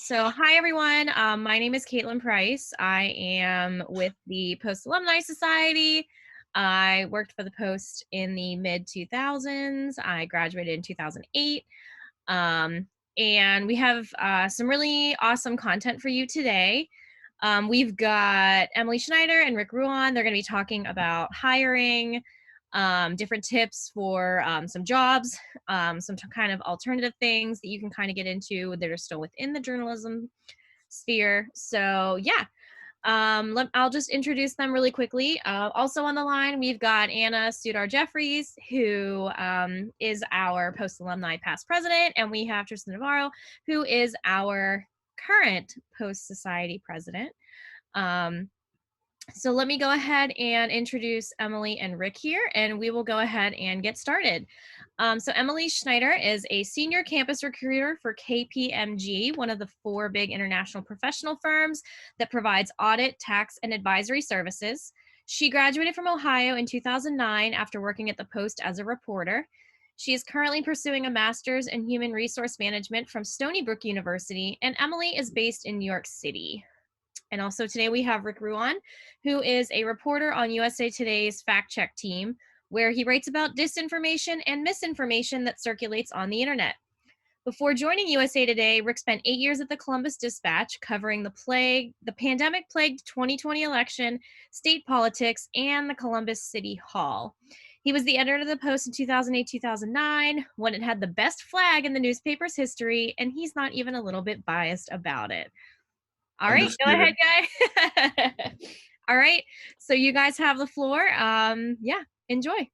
Hi everyone. My name is Caitlin Price. I am with the Post Alumni Society. I worked for the Post in the mid 2000s. I graduated in 2008. Um, and we have some really awesome content for you today. We've got Emilie Schneider and Rouan. They're going to be talking about hiring, different tips for some jobs, some kind of alternative things that you can kind of get into that are still within the journalism sphere. I'll just introduce them really quickly. Also on the line, we've got Anna Sudar-Jeffries, who is our Post Alumni past president, and we have Tristan Navarro, who is our current Post Society president. So let me go ahead and introduce Emilie and Rick here, and we will go ahead and get started. So Emilie Schneider is a senior campus recruiter for KPMG, one of the 4 big international professional firms that provides audit, tax, and advisory services. She graduated from Ohio in 2009 after working at the Post as a reporter. She is currently pursuing a master's in human resource management from Stony Brook University, and Emilie is based in New York City. And also today we have Rick Rouan, who is a reporter on USA Today's fact check team, where he writes about disinformation and misinformation that circulates on the internet. Before joining USA Today, Rick spent 8 years at the Columbus Dispatch covering the pandemic-plagued 2020 election, state politics, and the Columbus City Hall. He was the editor of the Post in 2008-2009, when it had the best flag in the newspaper's history, and he's not even a little bit biased about it. All right, go ahead, guys. All right, so you guys have the floor. Yeah, enjoy.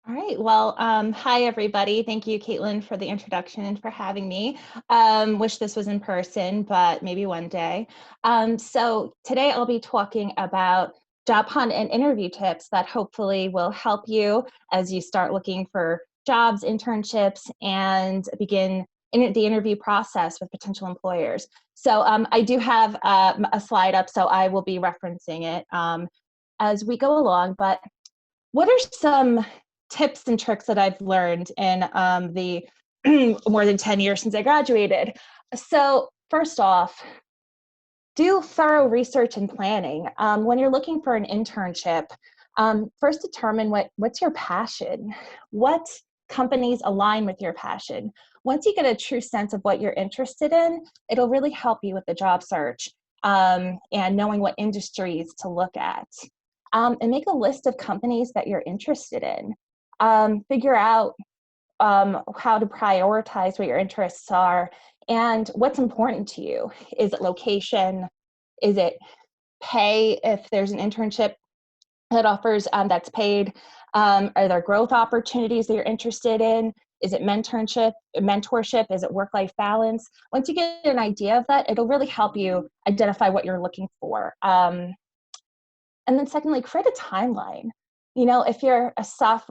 All right, well, hi everybody. Thank you, Caitlin, for the introduction and for having me. Wish this was in person, but maybe one day. So today I'll be talking about job hunt and interview tips that hopefully will help you as you start looking for jobs, internships, and begin the interview process with potential employers. So I do have a slide up, so I will be referencing it as we go along. But what are some tips and tricks that I've learned in the more than 10 years since I graduated? So first off, do thorough research and planning. When you're looking for an internship, first determine what's your passion. What companies align with your passion? Once you get a true sense of what you're interested in, it'll really help you with the job search and knowing what industries to look at. And make a list of companies that you're interested in. Figure out how to prioritize what your interests are and what's important to you. Is it location? Is it pay if there's an internship that offers that's paid? Are there growth opportunities that you're interested in? Is it mentorship? Is it work-life balance? Once you get an idea of that, it'll really help you identify what you're looking for. And then secondly, create a timeline. You know, if you're a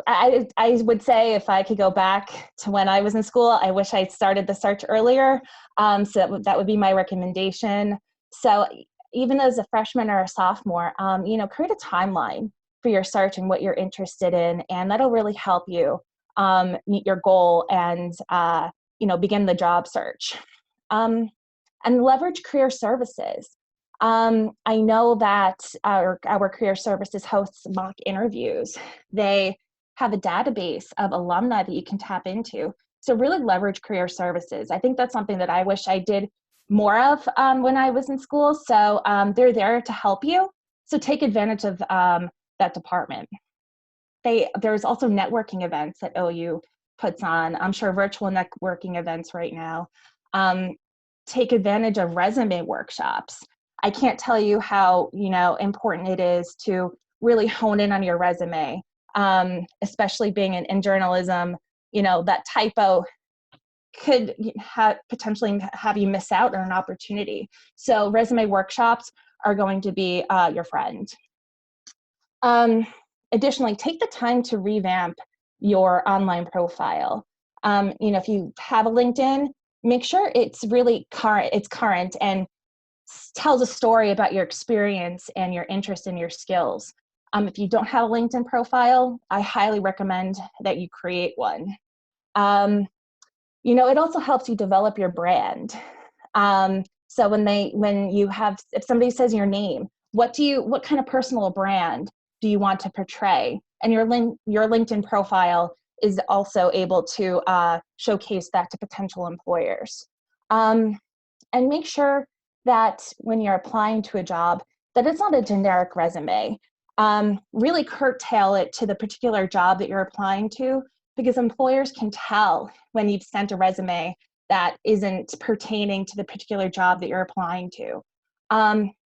I would say if I could go back to when I was in school, I wish I'd started the search earlier. So that would be my recommendation. So even as a freshman or a sophomore, you know, create a timeline for your search and what you're interested in, and that'll really help you meet your goal and, you know, begin the job search. And leverage career services. I know that our career services hosts mock interviews. They have a database of alumni that you can tap into. So really leverage career services. I think that's something that I wish I did more of when I was in school. So they're there to help you. So take advantage of that department. There's also networking events that OU puts on. I'm sure virtual networking events right now. Take advantage of resume workshops. I can't tell you how, you know, important it is to really hone in on your resume, especially being in journalism. You know, that typo could potentially have you miss out on an opportunity. So resume workshops are going to be your friend. Additionally, take the time to revamp your online profile. You know, if you have a LinkedIn, make sure it's really current and tells a story about your experience and your interest in your skills. If you don't have a LinkedIn profile, I highly recommend that you create one. You know, it also helps you develop your brand. So if somebody says your name, what kind of personal brand do you want to portray? And your LinkedIn profile is also able to showcase that to potential employers. And make sure that when you're applying to a job, that it's not a generic resume. Really curtail it to the particular job that you're applying to, because employers can tell when you've sent a resume that isn't pertaining to the particular job that you're applying to.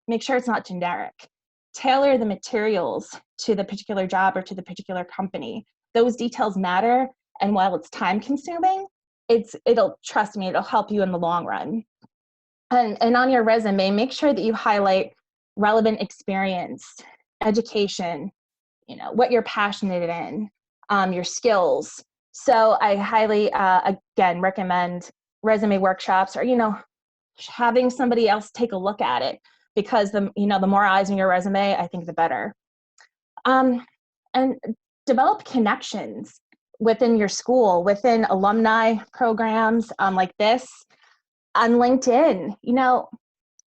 Make sure it's not generic. Tailor the materials to the particular job or to the particular company. Those details matter, and while it's time consuming, trust me, it'll help you in the long run. And on your resume, make sure that you highlight relevant experience, education, what you're passionate in, your skills. So I highly, again, recommend resume workshops, or, having somebody else take a look at it, because the more eyes on your resume, I think the better. And develop connections within your school, within alumni programs like this. On LinkedIn,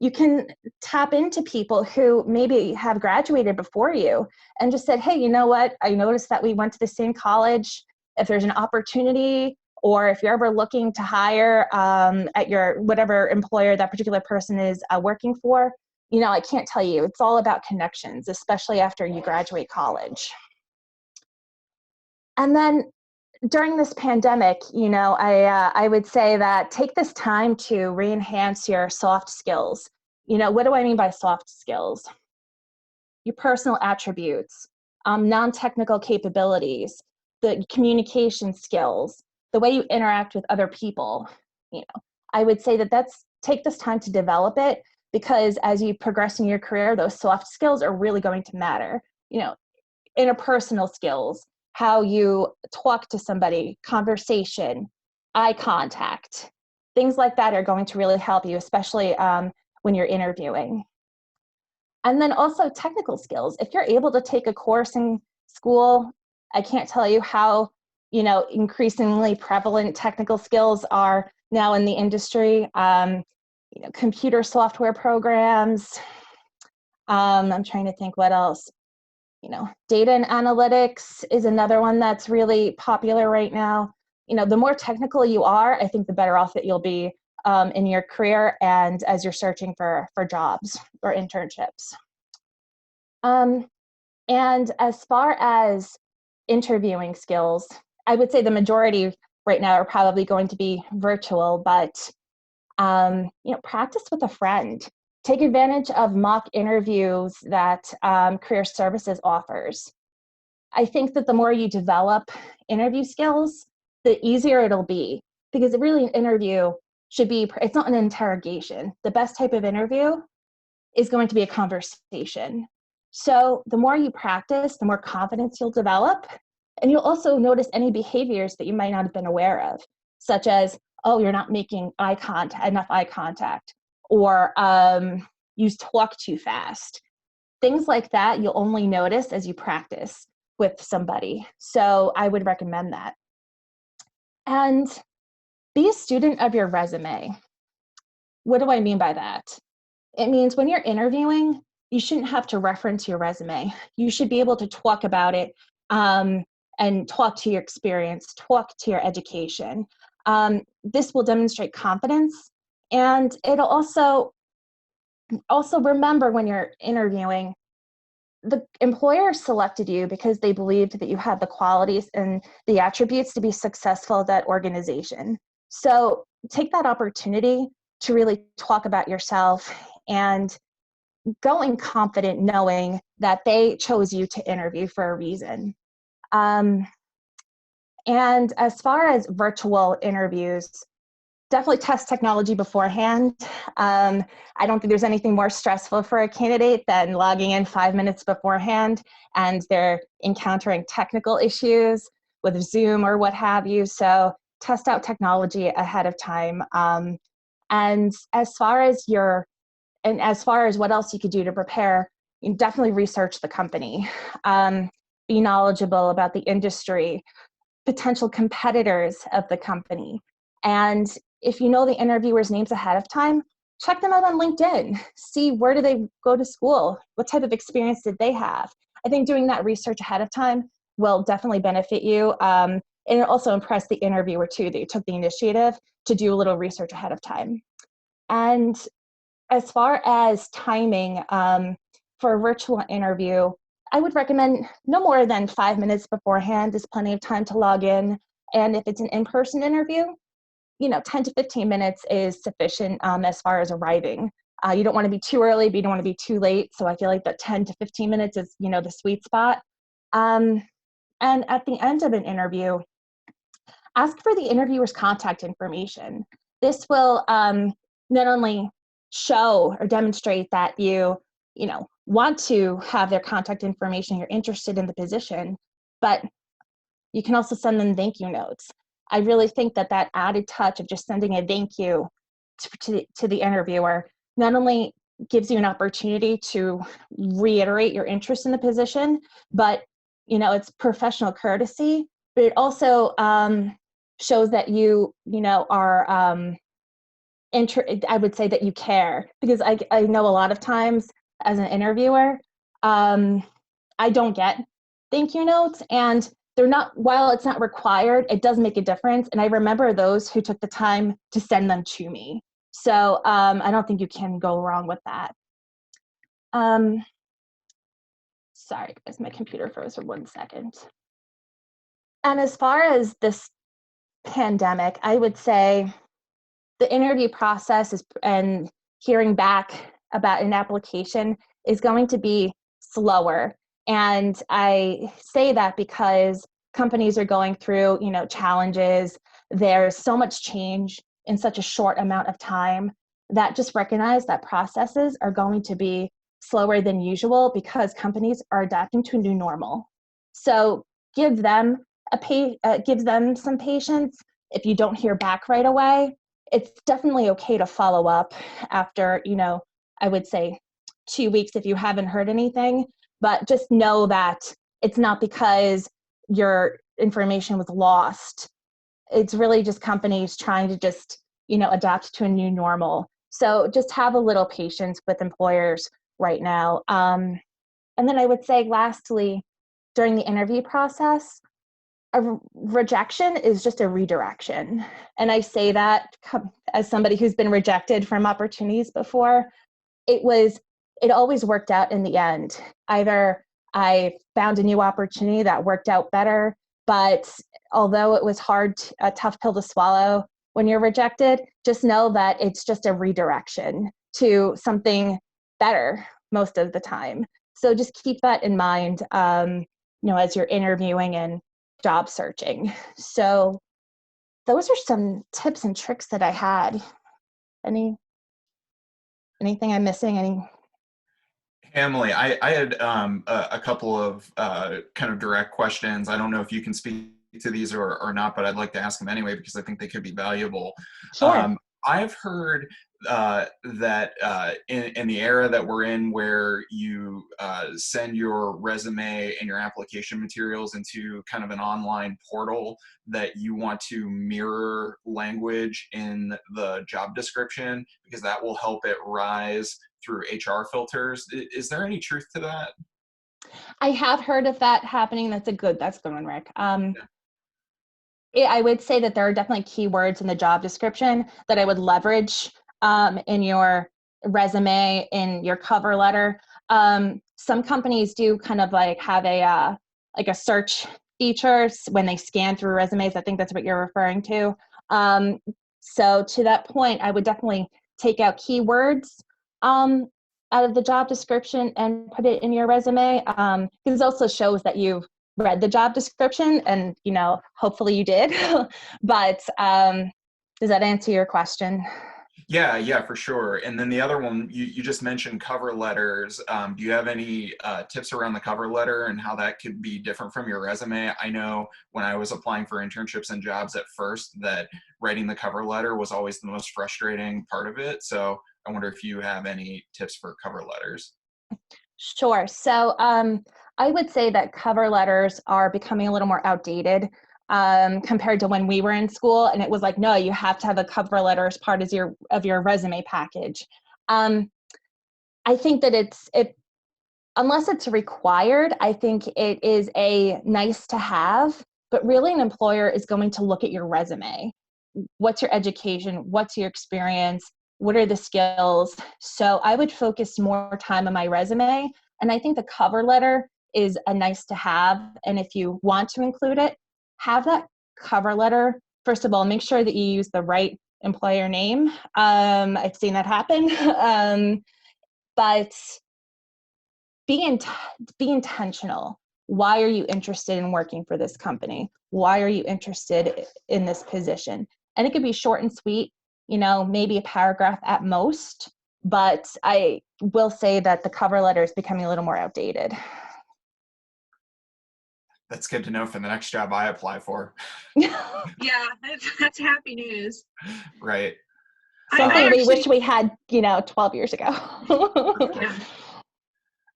you can tap into people who maybe have graduated before you and just said, hey, you know what? I noticed that we went to the same college. If there's an opportunity, or if you're ever looking to hire at your whatever employer that particular person is working for, I can't tell you. It's all about connections, especially after you graduate college. And then during this pandemic, I would say that take this time to re-enhance your soft skills. What do I mean by soft skills? Your personal attributes, non-technical capabilities, the communication skills, the way you interact with other people. I would say take this time to develop it, because as you progress in your career, those soft skills are really going to matter. Interpersonal skills, how you talk to somebody, conversation, eye contact, things like that are going to really help you, especially when you're interviewing. And then also technical skills. If you're able to take a course in school, I can't tell you how, increasingly prevalent technical skills are now in the industry. Computer software programs. I'm trying to think what else. Data and analytics is another one that's really popular right now. The more technical you are, I think the better off that you'll be in your career and as you're searching for jobs or internships. And as far as interviewing skills, I would say the majority right now are probably going to be virtual, but practice with a friend. Take advantage of mock interviews that Career Services offers. I think that the more you develop interview skills, the easier it'll be, because really an interview it's not an interrogation. The best type of interview is going to be a conversation. So the more you practice, the more confidence you'll develop, and you'll also notice any behaviors that you might not have been aware of, such as, oh, you're not making enough eye contact, or you talk too fast. Things like that you'll only notice as you practice with somebody. So I would recommend that. And be a student of your resume. What do I mean by that? It means when you're interviewing, you shouldn't have to reference your resume. You should be able to talk about it and talk to your experience, talk to your education. This will demonstrate confidence, and it'll also remember when you're interviewing, the employer selected you because they believed that you had the qualities and the attributes to be successful at that organization. So take that opportunity to really talk about yourself and go in confident, knowing that they chose you to interview for a reason. And as far as virtual interviews, definitely test technology beforehand. I don't think there's anything more stressful for a candidate than logging in 5 minutes beforehand and they're encountering technical issues with Zoom or what have you. So test out technology ahead of time. And as far as what else you could do to prepare, you definitely research the company, be knowledgeable about the industry, potential competitors of the company. And if you know the interviewers' names ahead of time, check them out on LinkedIn. See, where do they go to school? What type of experience did they have? I think doing that research ahead of time will definitely benefit you. And it also impressed the interviewer too, that you took the initiative to do a little research ahead of time. And as far as timing, for a virtual interview, I would recommend no more than 5 minutes beforehand is plenty of time to log in. And if it's an in-person interview, 10 to 15 minutes is sufficient as far as arriving. You don't want to be too early, but you don't want to be too late. So I feel like that 10 to 15 minutes is, the sweet spot. And at the end of an interview, ask for the interviewer's contact information. This will not only show or demonstrate that you want to have their contact information, you're interested in the position, but you can also send them thank you notes. I really think that added touch of just sending a thank you to the interviewer not only gives you an opportunity to reiterate your interest in the position, but it's professional courtesy, but it also shows that you are I would say that you care, because I know a lot of times as an interviewer, I don't get thank you notes, and they're not, while it's not required, it does make a difference. And I remember those who took the time to send them to me. So I don't think you can go wrong with that. Sorry, guys, my computer froze for 1 second. And as far as this pandemic, I would say the interview process and hearing back about an application is going to be slower. And I say that because companies are going through, challenges. There's so much change in such a short amount of time, that just recognize that processes are going to be slower than usual because companies are adapting to a new normal. So give them some patience. If you don't hear back right away, it's definitely okay to follow up after, I would say 2 weeks if you haven't heard anything, but just know that it's not because your information was lost. It's really just companies trying to just, adapt to a new normal. So just have a little patience with employers right now. And then I would say lastly, during the interview process, a rejection is just a redirection. And I say that as somebody who's been rejected from opportunities before. It always worked out in the end. Either I found a new opportunity that worked out better, but although it was a tough pill to swallow when you're rejected, just know that it's just a redirection to something better most of the time. So just keep that in mind, as you're interviewing and job searching. So those are some tips and tricks that I had. Anything I'm missing? Emily, I had a couple of kind of direct questions. I don't know if you can speak to these or not, but I'd like to ask them anyway because I think they could be valuable. Sure. I've heard that in the era that we're in, where you send your resume and your application materials into kind of an online portal, that you want to mirror language in the job description because that will help it rise through HR filters. Is there any truth to that? I have heard of that happening. That's a good one, Rick. I would say that there are definitely keywords in the job description that I would leverage in your resume, in your cover letter. Some companies do kind of like have a search feature when they scan through resumes. I think that's what you're referring to. So to that point, I would definitely take out keywords out of the job description and put it in your resume, because it also shows that you've read the job description, and hopefully you did. But does that answer your question? Yeah, for sure. And then the other one, you just mentioned cover letters. Do you have any tips around the cover letter and how that could be different from your resume? I know when I was applying for internships and jobs at first, that writing the cover letter was always the most frustrating part of it. So I wonder if you have any tips for cover letters. Sure. So I would say that cover letters are becoming a little more outdated. compared to when we were in school. And it was like, no, you have to have a cover letter as part of your resume package. I think that unless it's required, I think it is a nice to have, but really an employer is going to look at your resume. What's your education? What's your experience? What are the skills? So I would focus more time on my resume. And I think the cover letter is a nice to have. And if you want to include it, have that cover letter. First of all, make sure that you use the right employer name. I've seen that happen. But be intentional. Why are you interested in working for this company? Why are you interested in this position? And it could be short and sweet, maybe a paragraph at most, but I will say that the cover letter is becoming a little more outdated. That's good to know for the next job I apply for. Yeah, that's happy news. Right. Something we wish we had, 12 years ago.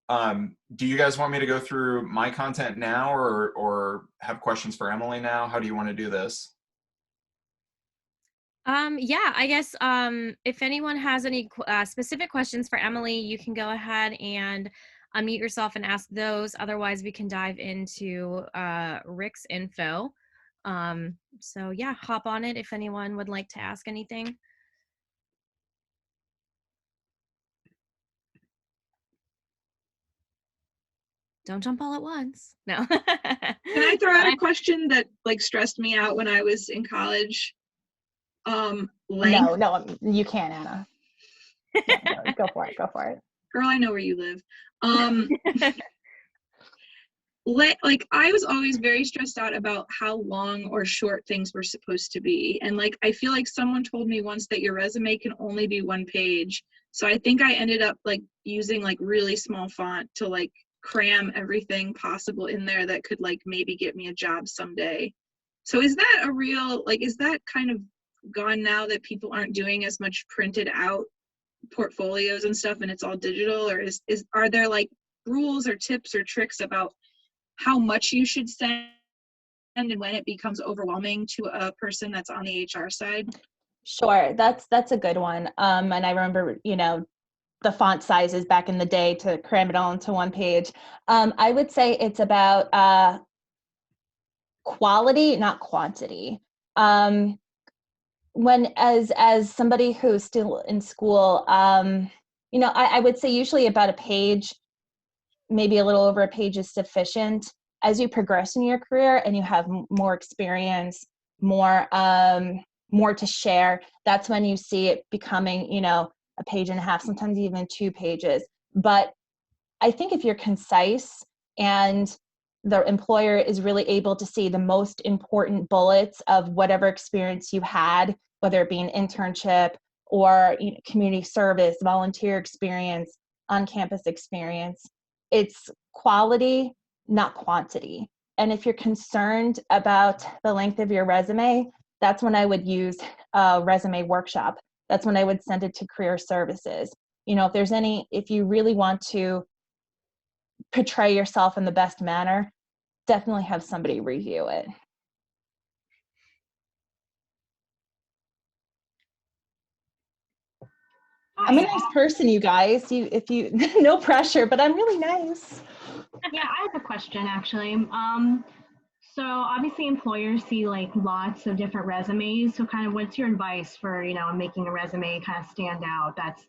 Yeah. Do you guys want me to go through my content now or have questions for Emilie now? How do you want to do this? Yeah, I guess if anyone has any specific questions for Emilie, you can go ahead and unmute yourself and ask those. Otherwise, we can dive into Rick's info. So yeah, hop on it if anyone would like to ask anything. Don't jump all at once. No. Can I throw out a question that stressed me out when I was in college? Length. No, you can't, Anna. No, go for it. Girl, I know where you live. I was always very stressed out about how long or short things were supposed to be. And I feel like someone told me once that your resume can only be 1 page. So I think I ended up using really small font to cram everything possible in there that could maybe get me a job someday. So is that a real, is that kind of gone now that people aren't doing as much printed out portfolios and stuff and it's all digital, or are there rules or tips or tricks about how much you should send and when it becomes overwhelming to a person that's on the HR side? Sure, that's a good one. And I remember, the font sizes back in the day to cram it all into 1 page. I would say it's about quality, not quantity. As somebody who's still in school, I would say usually about a page, maybe a little over a page is sufficient. As you progress in your career and you have more experience, more to share, that's when you see it becoming, a page and a half, sometimes even 2 pages. But I think if you're concise and the employer is really able to see the most important bullets of whatever experience you had, whether it be an internship or community service, volunteer experience, on-campus experience, it's quality, not quantity. And if you're concerned about the length of your resume, that's when I would use a resume workshop. That's when I would send it to career services. If you really want to portray yourself in the best manner, definitely have somebody review it. I'm a nice person, you guys. No pressure, but I'm really nice. Yeah, I have a question actually. So obviously employers see lots of different resumes. So kind of what's your advice for, making a resume kind of stand out that's,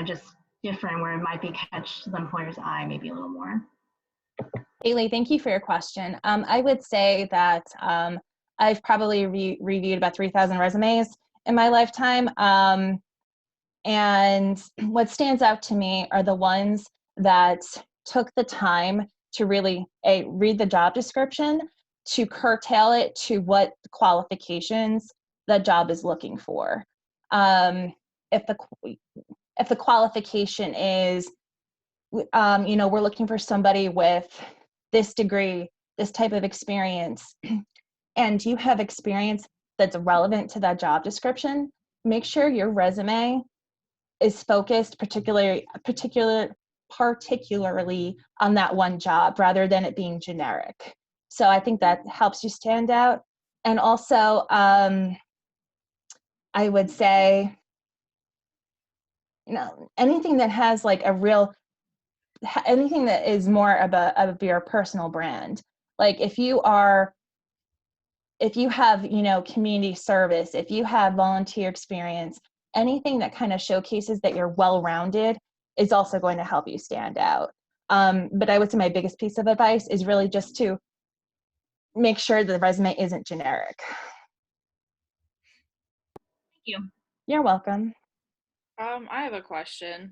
just different where it might be catch the employer's eye maybe a little more? Haley, thank you for your question. I would say that I've probably reviewed about 3,000 resumes in my lifetime. And what stands out to me are the ones that took the time to really read the job description, to curtail it to what qualifications the job is looking for. If the qualification is, we're looking for somebody with this degree, this type of experience, and you have experience that's relevant to that job description, make sure your resume is focused particularly on that one job rather than it being generic. So I think that helps you stand out. And also, I would say, anything that has like anything that is more of your personal brand. Like if you have, community service, if you have volunteer experience, anything that kind of showcases that you're well-rounded is also going to help you stand out. But I would say my biggest piece of advice is really just to make sure the resume isn't generic. Thank you. You're welcome. I have a question.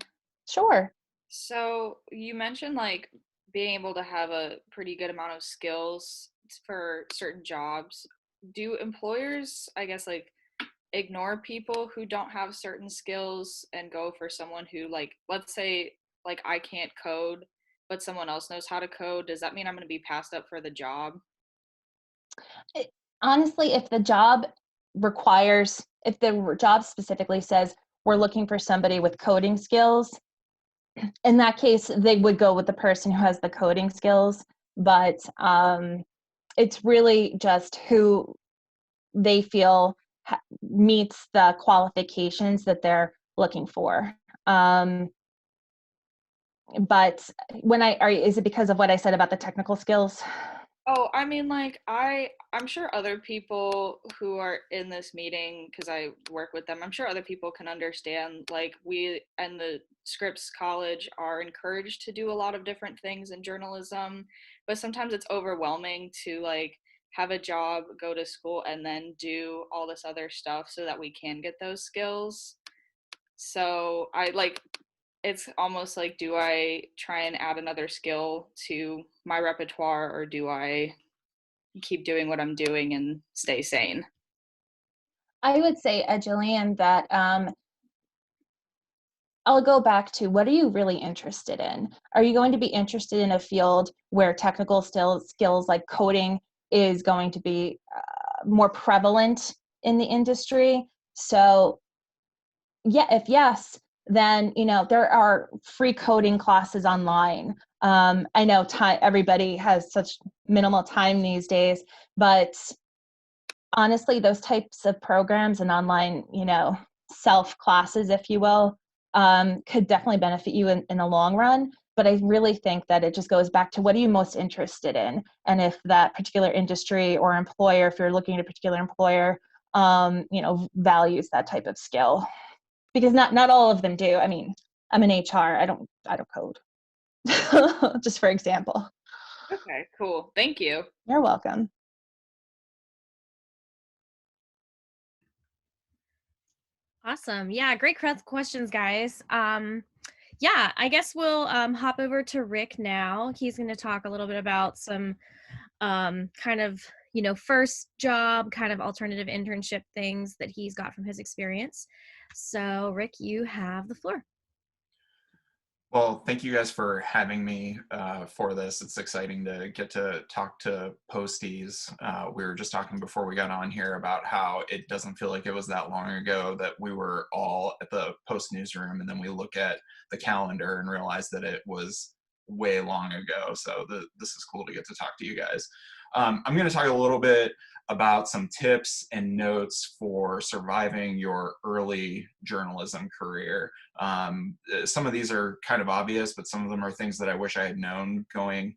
Sure. So you mentioned like being able to have a pretty good amount of skills for certain jobs. Do employers, I guess, like ignore people who don't have certain skills and go for someone who, like, let's say, like I can't code, but someone else knows how to code? Does that mean I'm going to be passed up for the job? Honestly, if the job specifically says we're looking for somebody with coding skills, in that case, they would go with the person who has the coding skills. But it's really just who they feel meets the qualifications that they're looking for. But is it because of what I said about the technical skills? Oh, I mean, like, I'm sure other people who are in this meeting, because I work with them, I'm sure other people can understand, like, we and the Scripps College are encouraged to do a lot of different things in journalism, but sometimes it's overwhelming to, like, have a job, go to school, and then do all this other stuff so that we can get those skills. So it's almost like, do I try and add another skill to my repertoire, or do I keep doing what I'm doing and stay sane? I would say, Jillian, that I'll go back to, what are you really interested in? Are you going to be interested in a field where technical skills like coding is going to be more prevalent in the industry? So yeah, if yes, then there are free coding classes online. I know everybody has such minimal time these days, but honestly, those types of programs and online, self classes, if you will, could definitely benefit you in the long run. But I really think that it just goes back to, what are you most interested in? And if that particular industry or employer, if you're looking at a particular employer, values that type of skill. Because not all of them do. I mean, I'm in HR. I don't code. Just for example. Okay, cool. Thank you. You're welcome. Awesome. Yeah, great questions, guys. Yeah, I guess we'll hop over to Rick now. He's going to talk a little bit about some kind of, first job, kind of alternative internship things that he's got from his experience. So, Rick, you have the floor. Well, thank you guys for having me for this. It's exciting to get to talk to posties. We were just talking before we got on here about how it doesn't feel like it was that long ago that we were all at the Post newsroom, and then we look at the calendar and realize that it was way long ago. So this is cool to get to talk to you guys. I'm going to talk a little bit about some tips and notes for surviving your early journalism career. Some of these are kind of obvious, but some of them are things that I wish I had known going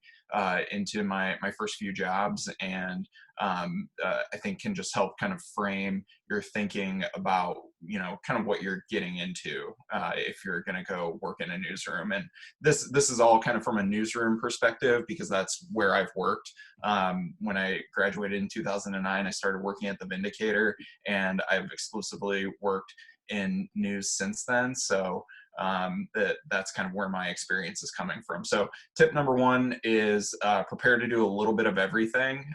into my first few jobs, and I think can just help kind of frame your thinking about, kind of what you're getting into if you're going to go work in a newsroom. And this is all kind of from a newsroom perspective, because that's where I've worked. When I graduated in 2009, I started working at the Vindicator, and I've exclusively worked in news since then. So that's kind of where my experience is coming from. So tip number one is prepare to do a little bit of everything,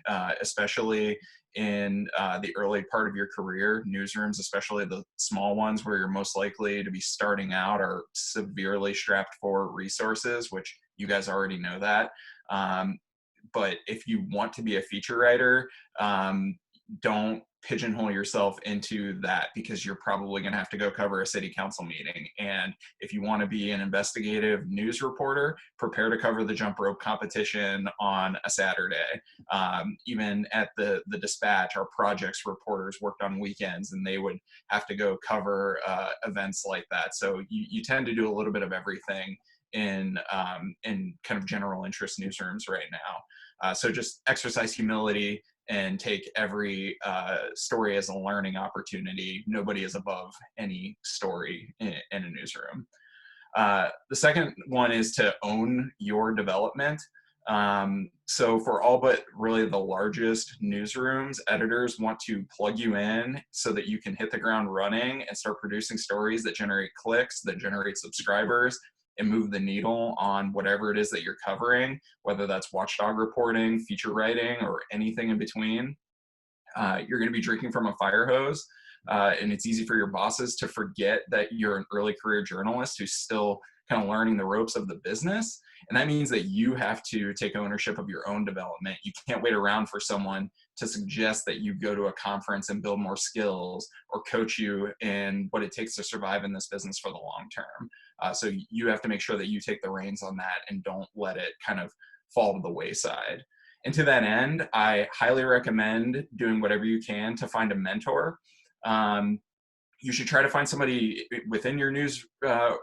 especially in the early part of your career. Newsrooms, especially the small ones where you're most likely to be starting out, are severely strapped for resources, which you guys already know that. But if you want to be a feature writer, don't pigeonhole yourself into that, because you're probably going to have to go cover a city council meeting. And if you want to be an investigative news reporter, prepare to cover the jump rope competition on a Saturday. Even at the Dispatch, our projects reporters worked on weekends, and they would have to go cover events like that. So you tend to do a little bit of everything in kind of general interest newsrooms right now. So just exercise humility and take every story as a learning opportunity. Nobody is above any story in a newsroom. The second one is to own your development. So for all but really the largest newsrooms, editors want to plug you in so that you can hit the ground running and start producing stories that generate clicks, that generate subscribers, and move the needle on whatever it is that you're covering, whether that's watchdog reporting, feature writing, or anything in between. You're going to be drinking from a fire hose, and it's easy for your bosses to forget that you're an early career journalist who's still kind of learning the ropes of the business. And that means that you have to take ownership of your own development. You can't wait around for someone to suggest that you go to a conference and build more skills, or coach you in what it takes to survive in this business for the long term. So you have to make sure that you take the reins on that and don't let it kind of fall to the wayside. And to that end, I highly recommend doing whatever you can to find a mentor. You should try to find somebody within your news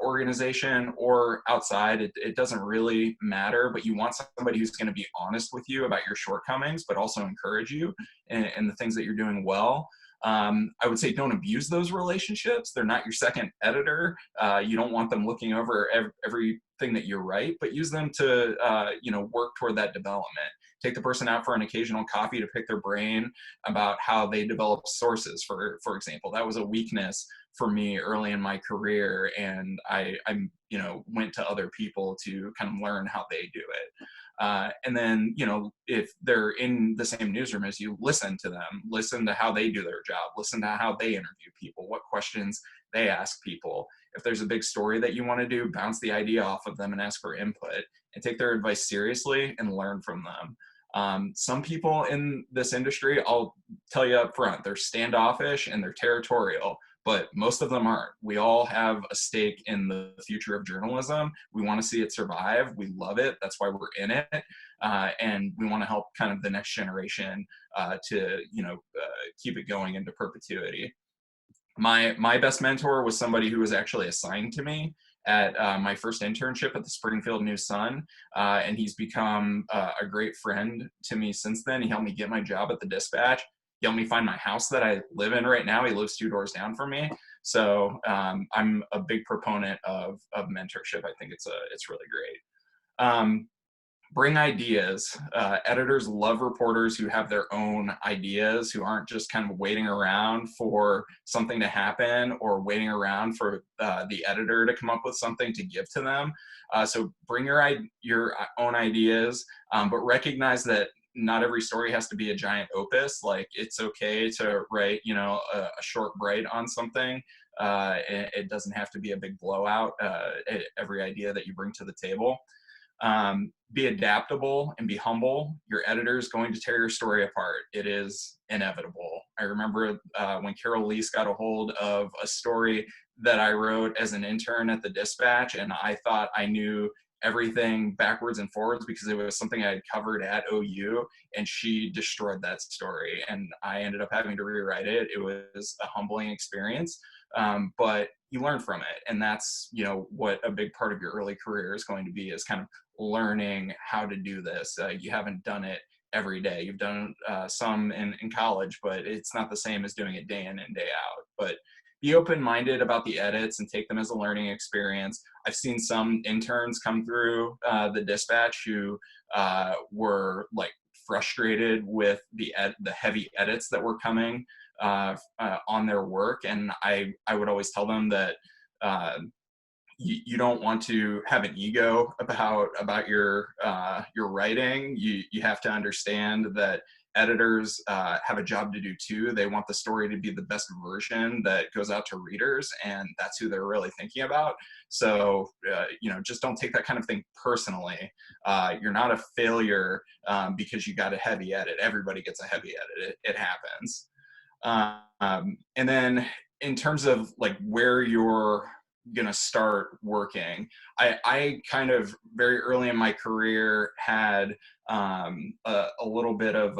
organization or outside. It doesn't really matter, but you want somebody who's going to be honest with you about your shortcomings, but also encourage you in the things that you're doing well. I would say don't abuse those relationships. They're not your second editor. You don't want them looking over everything that you write, but use them to work toward that development. Take the person out for an occasional coffee to pick their brain about how they develop sources, for example. That was a weakness for me early in my career, and I went to other people to kind of learn how they do it. And then, if they're in the same newsroom as you, listen to them, listen to how they do their job, listen to how they interview people, what questions they ask people. If there's a big story that you want to do, bounce the idea off of them and ask for input, and take their advice seriously and learn from them. Some people in this industry, I'll tell you up front, they're standoffish and they're territorial, but most of them aren't. We all have a stake in the future of journalism. We want to see it survive. We love it. That's why we're in it. And we want to help kind of the next generation to keep it going into perpetuity. My best mentor was somebody who was actually assigned to me at my first internship at the Springfield News-Sun, and he's become a great friend to me since then. He helped me get my job at the Dispatch. He helped me find my house that I live in right now. He lives 2 doors down from me. So I'm a big proponent of mentorship. I think it's really great. Bring ideas. Editors love reporters who have their own ideas, who aren't just kind of waiting around for something to happen or waiting around for the editor to come up with something to give to them. So bring your own ideas, but recognize that not every story has to be a giant opus. Like, it's okay to write, a short bite on something. It doesn't have to be a big blowout, every idea that you bring to the table. Be adaptable and be humble. Your editor is going to tear your story apart. It is inevitable. I remember when Carol Lease got a hold of a story that I wrote as an intern at the Dispatch, and I thought I knew everything backwards and forwards because it was something I had covered at OU, and she destroyed that story, and I ended up having to rewrite it. It was a humbling experience, but you learn from it, and that's what a big part of your early career is going to be, is kind of learning how to do this. You haven't done it every day. You've done some in college, but it's not the same as doing it day in and day out. But be open-minded about the edits and take them as a learning experience. I've seen some interns come through the Dispatch who were like frustrated with the heavy edits that were coming on their work, and I would always tell them that you don't want to have an ego about your writing. You have to understand that editors have a job to do too. They want the story to be the best version that goes out to readers, and that's who they're really thinking about. So just don't take that kind of thing personally. You're not a failure because you got a heavy edit. Everybody gets a heavy edit. It happens. And then in terms of like where you're gonna start working, I kind of very early in my career had a little bit of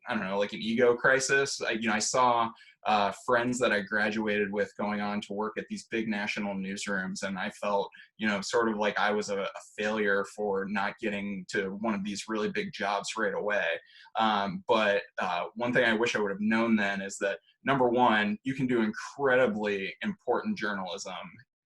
I don't know, like an ego crisis. I saw friends that I graduated with going on to work at these big national newsrooms, and I felt, sort of like I was a failure for not getting to one of these really big jobs right away. But one thing I wish I would have known then is that, number one, you can do incredibly important journalism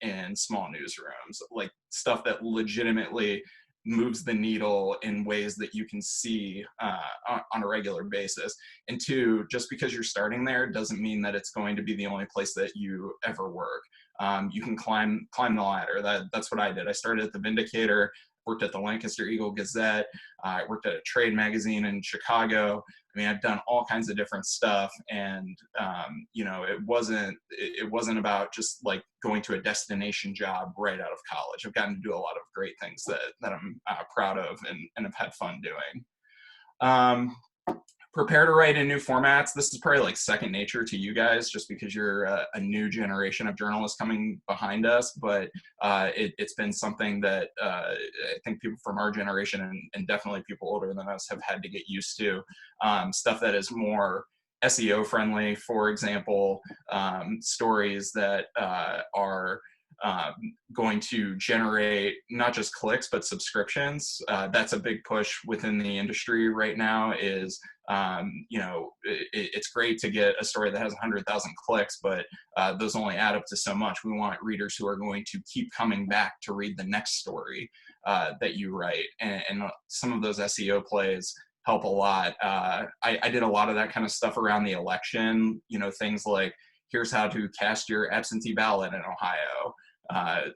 in small newsrooms, like stuff that legitimately moves the needle in ways that you can see on a regular basis. And two, just because you're starting there doesn't mean that it's going to be the only place that you ever work. You can climb the ladder. That's what I did. I started at the Vindicator, worked at the Lancaster Eagle Gazette. I worked at a trade magazine in Chicago. I mean, I've done all kinds of different stuff, and it wasn't about just like going to a destination job right out of college. I've gotten to do a lot of great things that I'm proud of and have had fun doing. Prepare to write in new formats. This is probably like second nature to you guys, just because you're a new generation of journalists coming behind us. But it's been something that I think people from our generation and definitely people older than us have had to get used to. Stuff that is more SEO friendly, for example, stories that are going to generate not just clicks but subscriptions. That's a big push within the industry right now. Is it's great to get a story that has 100,000 clicks, but those only add up to so much. We want readers who are going to keep coming back to read the next story that you write, and some of those SEO plays help a lot. I did a lot of that kind of stuff around the election, things like, here's how to cast your absentee ballot in Ohio.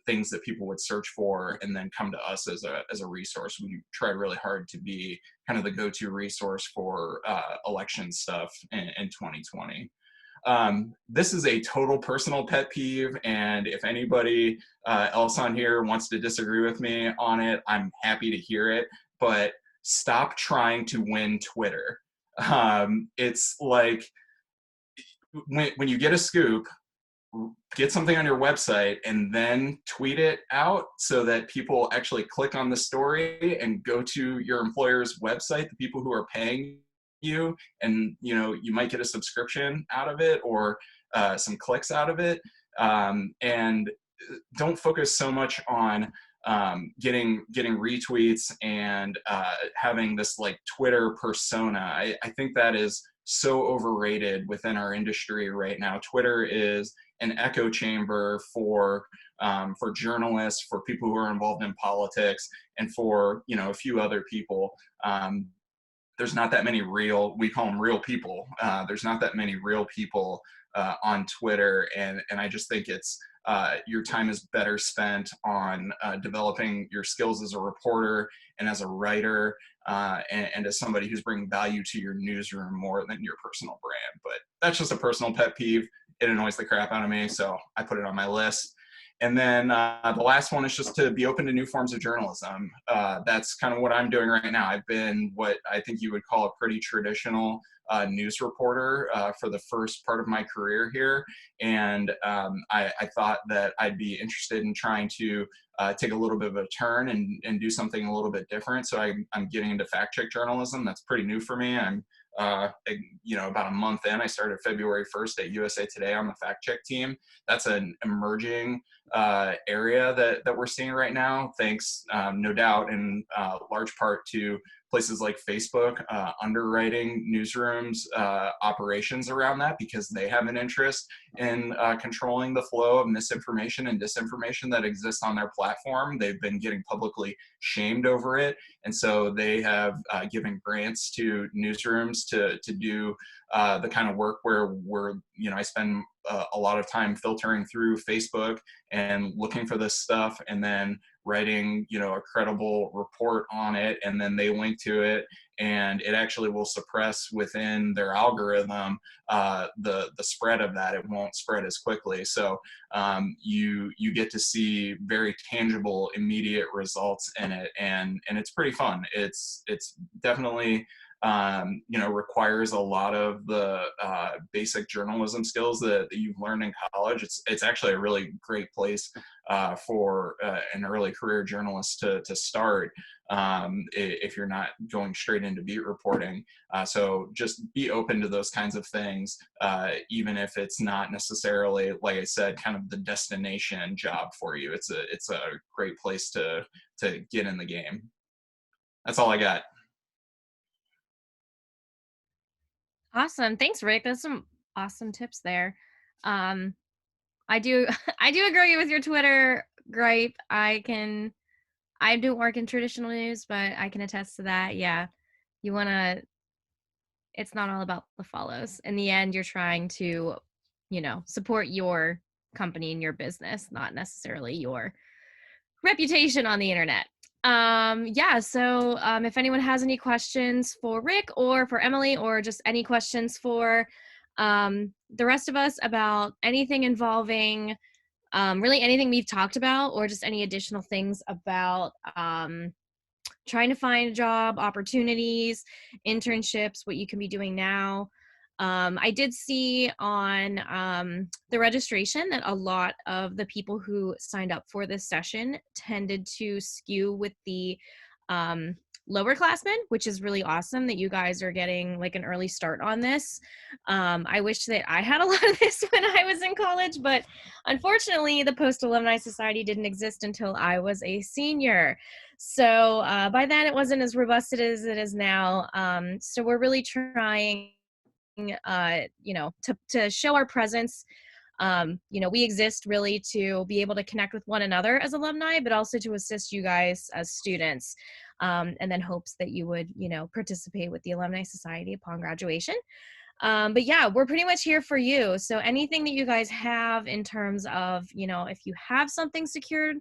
Things that people would search for and then come to us as a resource. We tried really hard to be kind of the go-to resource for election stuff in 2020. This is a total personal pet peeve, and if anybody else on here wants to disagree with me on it, I'm happy to hear it, but stop trying to win Twitter. It's like when you get a scoop, get something on your website and then tweet it out so that people actually click on the story and go to your employer's website, the people who are paying you, and you might get a subscription out of it or some clicks out of it. And don't focus so much on getting retweets and having this like Twitter persona. I think that is so overrated within our industry right now. Twitter is an echo chamber for journalists, for people who are involved in politics, and for a few other people. There's not that many we call them real people. There's not that many real people on Twitter, and I just think it's your time is better spent on developing your skills as a reporter and as a writer, and as somebody who's bringing value to your newsroom more than your personal brand. But that's just a personal pet peeve. It annoys the crap out of me, so I put it on my list. And then the last one is just to be open to new forms of journalism. That's kind of what I'm doing right now. I've been what I think you would call a pretty traditional news reporter for the first part of my career here. And I thought that I'd be interested in trying to take a little bit of a turn and do something a little bit different. So I'm getting into fact check journalism. That's pretty new for me. I'm about a month in. I started February 1st at USA Today on the fact check team. That's an emerging area that we're seeing right now, thanks no doubt in large part to places like Facebook underwriting newsrooms operations around that, because they have an interest in controlling the flow of misinformation and disinformation that exists on their platform. They've been getting publicly shamed over it, and so they have given grants to newsrooms to do the kind of work where I spend a lot of time filtering through Facebook and looking for this stuff, and then writing a credible report on it, and then they link to it, and it actually will suppress within their algorithm the spread of that. It won't spread as quickly. So you get to see very tangible, immediate results in it, and it's pretty fun. It's definitely requires a lot of the basic journalism skills that you've learned in college. It's actually a really great place for an early career journalist to start if you're not going straight into beat reporting. So just be open to those kinds of things, even if it's not necessarily, like I said, kind of the destination job for you. It's a great place to get in the game. That's all I got. Awesome. Thanks, Rick. That's some awesome tips there. I do I do agree with your Twitter gripe. I don't work in traditional news, but I can attest to that. Yeah. You want to it's not all about the follows. In the end, you're trying to, support your company and your business, not necessarily your reputation on the internet. So if anyone has any questions for Rick or for Emilie, or just any questions for the rest of us about anything involving really anything we've talked about, or just any additional things about trying to find a job, opportunities, internships, what you can be doing now. I did see on the registration that a lot of the people who signed up for this session tended to skew with the lower classmen, which is really awesome that you guys are getting like an early start on this. I wish that I had a lot of this when I was in college, but unfortunately the Post Alumni Society didn't exist until I was a senior. So by then it wasn't as robust as it is now. So we're really trying, to show our presence. We exist really to be able to connect with one another as alumni, but also to assist you guys as students. And then hopes that you would, participate with the Alumni Society upon graduation. But yeah, we're pretty much here for you. So anything that you guys have in terms of, if you have something secured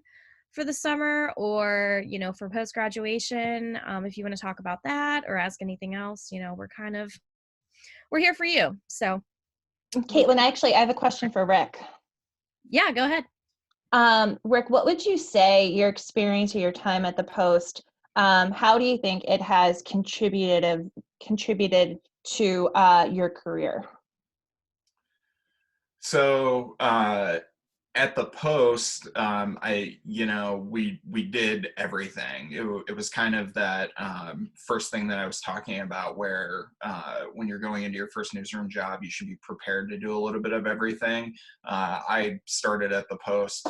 for the summer, or, for post-graduation, if you want to talk about that or ask anything else, we're here for you. So Caitlin, I have a question for Rick. yeah, go ahead. Rick, what would you say your experience or your time at the Post, how do you think it has contributed to your career? So at the Post, we did everything. It was kind of that first thing that I was talking about, where when you're going into your first newsroom job, you should be prepared to do a little bit of everything. I started at the Post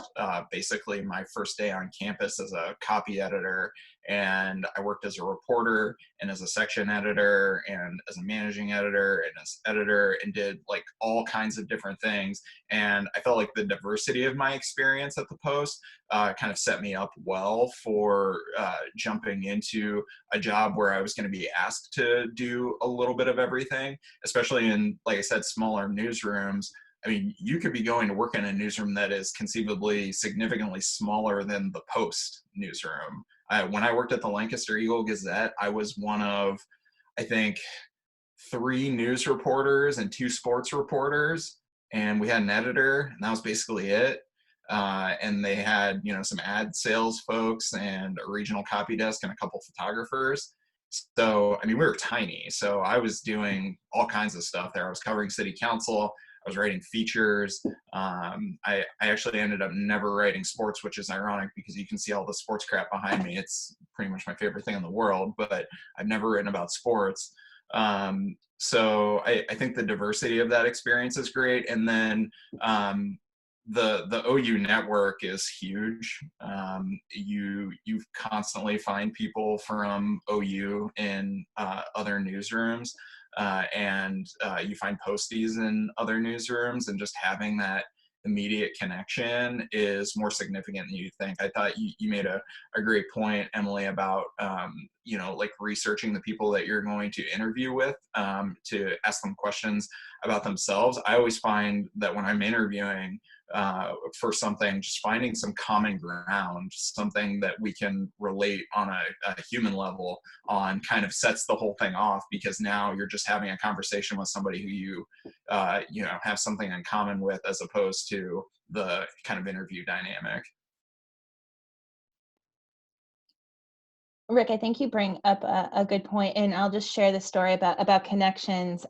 basically my first day on campus as a copy editor, and I worked as a reporter and as a section editor and as a managing editor and as editor, and did like all kinds of different things. And I felt like the diversity of my experience at the Post kind of set me up well for jumping into a job where I was going to be asked to do a little bit of everything, especially in, like I said, smaller newsrooms. I mean, you could be going to work in a newsroom that is conceivably significantly smaller than the Post newsroom. When I worked at the Lancaster Eagle-Gazette, I was one of, I think, 3 news reporters and 2 sports reporters, and we had an editor, and that was basically it. And they had, some ad sales folks and a regional copy desk and a couple photographers. So, I mean, we were tiny. So I was doing all kinds of stuff there. I was covering city council. I was writing features. I actually ended up never writing sports, which is ironic because you can see all the sports crap behind me. It's pretty much my favorite thing in the world, but I've never written about sports. So I think the diversity of that experience is great. And then the OU network is huge. You constantly find people from OU in other newsrooms, and you find posties in other newsrooms, and just having that immediate connection is more significant than you think. I thought you made a great point, Emilie, about like researching the people that you're going to interview with, to ask them questions about themselves. I always find that when I'm interviewing for something, just finding some common ground, something that we can relate on a human level on, kind of sets the whole thing off, because now you're just having a conversation with somebody who you have something in common with, as opposed to the kind of interview dynamic. Rick, I think you bring up a good point, and I'll just share the story about connections.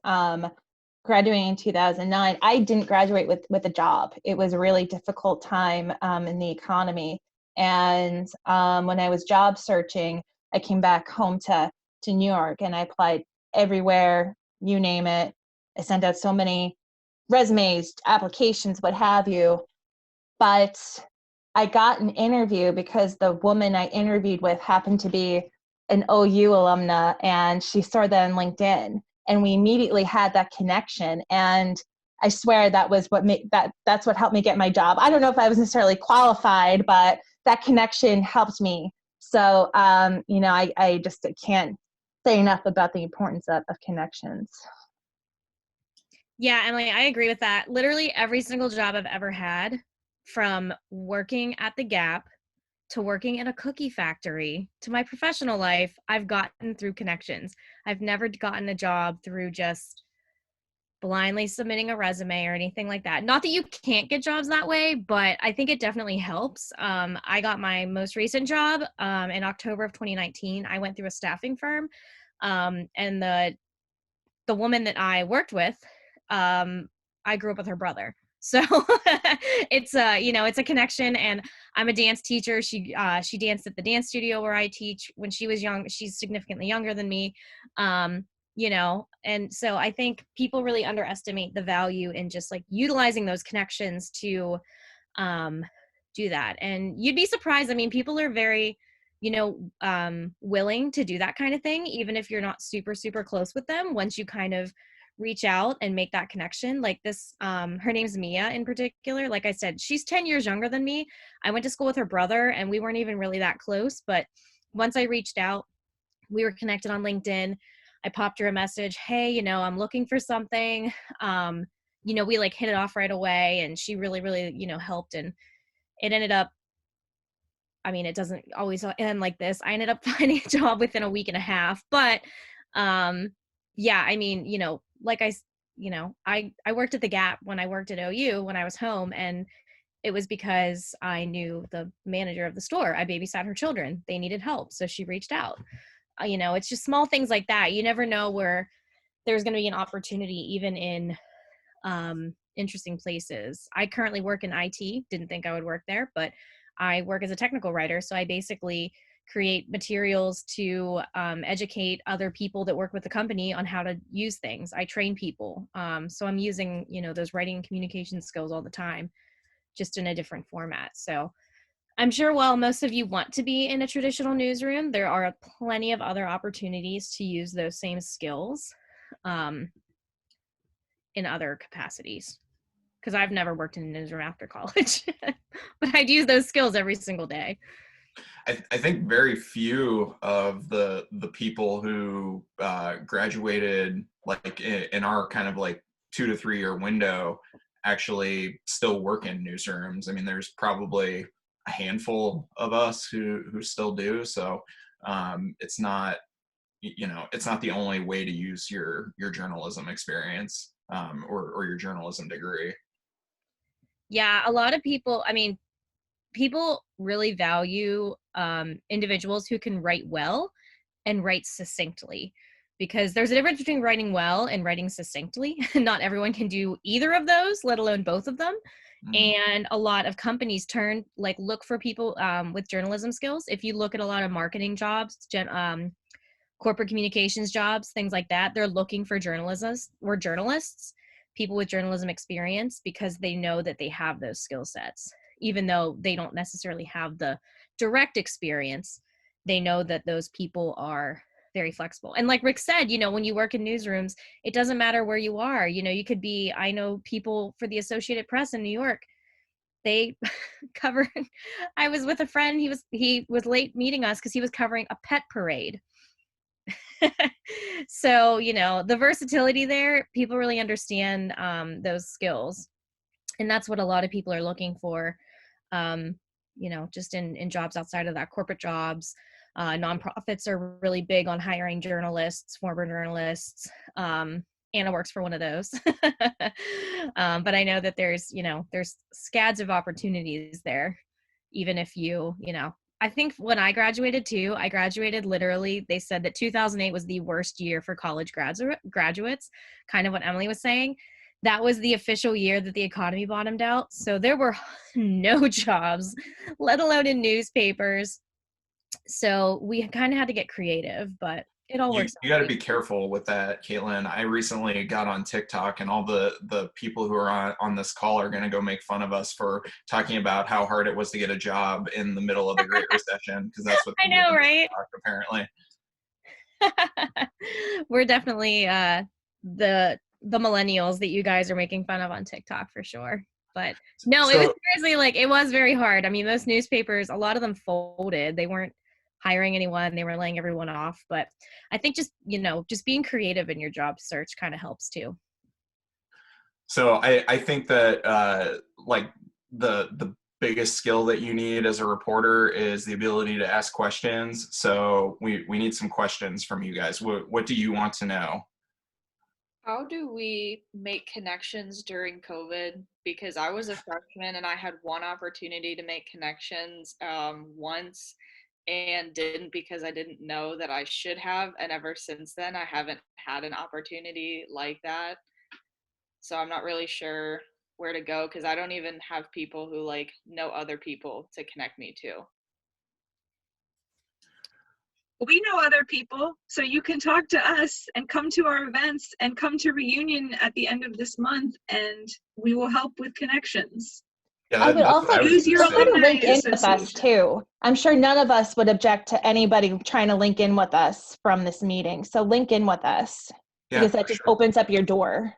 Graduating in 2009, I didn't graduate with a job. It was a really difficult time in the economy. And when I was job searching, I came back home to New York, and I applied everywhere, you name it. I sent out so many resumes, applications, what have you. But I got an interview because the woman I interviewed with happened to be an OU alumna, and she saw that on LinkedIn, and we immediately had that connection. And I swear that was what made that's what helped me get my job. I don't know if I was necessarily qualified, but that connection helped me. So I just can't say enough about the importance of connections. Yeah, Emily, I agree with that. Literally every single job I've ever had, from working at the Gap to working in a cookie factory to my professional life, I've gotten through connections. I've never gotten a job through just blindly submitting a resume or anything like that. Not that you can't get jobs that way, but I think it definitely helps. I got my most recent job in October of 2019. I went through a staffing firm, and the woman that I worked with, I grew up with her brother. So it's it's a connection. And I'm a dance teacher. She danced at the dance studio where I teach when she was young. She's significantly younger than me. And so I think people really underestimate the value in just like utilizing those connections to do that. And you'd be surprised. I mean, people are very, willing to do that kind of thing, even if you're not super, super close with them. Once you kind of reach out and make that connection, like this, her name's Mia in particular. Like I said, she's 10 years younger than me. I went to school with her brother, and we weren't even really that close. But once I reached out, we were connected on LinkedIn. I popped her a message. Hey, I'm looking for something. We like hit it off right away, and she really, really, helped. And it ended up, I mean, it doesn't always end like this. I ended up finding a job within a week and a half, but yeah, I mean, like I worked at the Gap when I worked at OU when I was home, and it was because I knew the manager of the store. I babysat her children. They needed help, so she reached out. It's just small things like that. You never know where there's going to be an opportunity, even in interesting places. I currently work in IT. Didn't think I would work there, but I work as a technical writer. So I basically create materials to educate other people that work with the company on how to use things. I train people. So I'm using, those writing and communication skills all the time, just in a different format. So I'm sure while most of you want to be in a traditional newsroom, there are plenty of other opportunities to use those same skills in other capacities. Because I've never worked in a newsroom after college, but I'd use those skills every single day. I think very few of the people who graduated like in our kind of like 2 to 3 year window actually still work in newsrooms. I mean, there's probably a handful of us who still do. So it's not, it's not the only way to use your journalism experience or your journalism degree. Yeah, a lot of people, I mean, people really value individuals who can write well and write succinctly, because there's a difference between writing well and writing succinctly. Not everyone can do either of those, let alone both of them. And a lot of companies look for people with journalism skills. If you look at a lot of marketing jobs, corporate communications jobs, things like that, they're looking for journalists, people with journalism experience, because they know that they have those skill sets. Even though they don't necessarily have the direct experience, they know that those people are very flexible. And like Rick said, when you work in newsrooms, it doesn't matter where you are. You could be, I know people for the Associated Press in New York, they covered, I was with a friend, he was late meeting us because he was covering a pet parade. So, the versatility there, people really understand those skills. And that's what a lot of people are looking for, just in jobs outside of that, corporate jobs. Nonprofits are really big on hiring journalists, former journalists. Anna works for one of those. But I know that there's scads of opportunities there, even if I think when I graduated too, I graduated literally, they said that 2008 was the worst year for college graduates, kind of what Emilie was saying. That was the official year that the economy bottomed out. So there were no jobs, let alone in newspapers. So we kind of had to get creative, but it all You works you out got to great. be careful with that, Caitlin. I recently got on TikTok, and all the people who are on this call are going to go make fun of us for talking about how hard it was to get a job in the middle of the Great Recession, because that's what I they do know, on right? TikTok, apparently. We're definitely the millennials that you guys are making fun of on TikTok for sure. But no, it was So seriously like it was very hard. I mean, most newspapers, a lot of them folded. They weren't hiring anyone, they were laying everyone off. But I think just, just being creative in your job search kind of helps too. So I think that like the biggest skill that you need as a reporter is the ability to ask questions. So we need some questions from you guys. What do you want to know? How do we make connections during COVID? Because I was a freshman and I had one opportunity to make connections once and didn't because I didn't know that I should have. And ever since then, I haven't had an opportunity like that. So I'm not really sure where to go because I don't even have people who like know other people to connect me to. We know other people, so you can talk to us and come to our events and come to reunion at the end of this month, and we will help with connections. Yeah, I would that's what also I was Use going to your feel free say. to alumni link in with us association. too. I'm sure none of us would object to anybody trying to link in with us from this meeting. So link in with us Yeah, because that for just sure. opens up your door.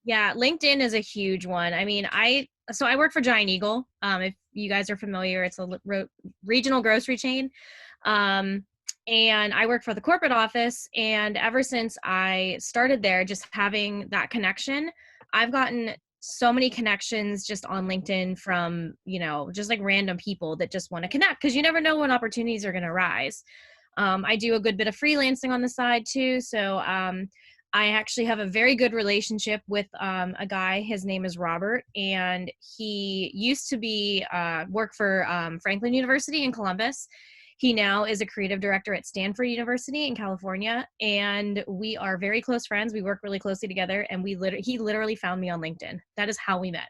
Yeah, LinkedIn is a huge one. I mean, I work for Giant Eagle. If you guys are familiar, it's a regional grocery chain. And I work for the corporate office. And ever since I started there, just having that connection, I've gotten so many connections just on LinkedIn from, just like random people that just want to connect because you never know when opportunities are going to arise. I do a good bit of freelancing on the side too. So I actually have a very good relationship with a guy. His name is Robert, and he used to be work for Franklin University in Columbus. He now is a creative director at Stanford University in California, and we are very close friends. We work really closely together, and he literally found me on LinkedIn. That is how we met.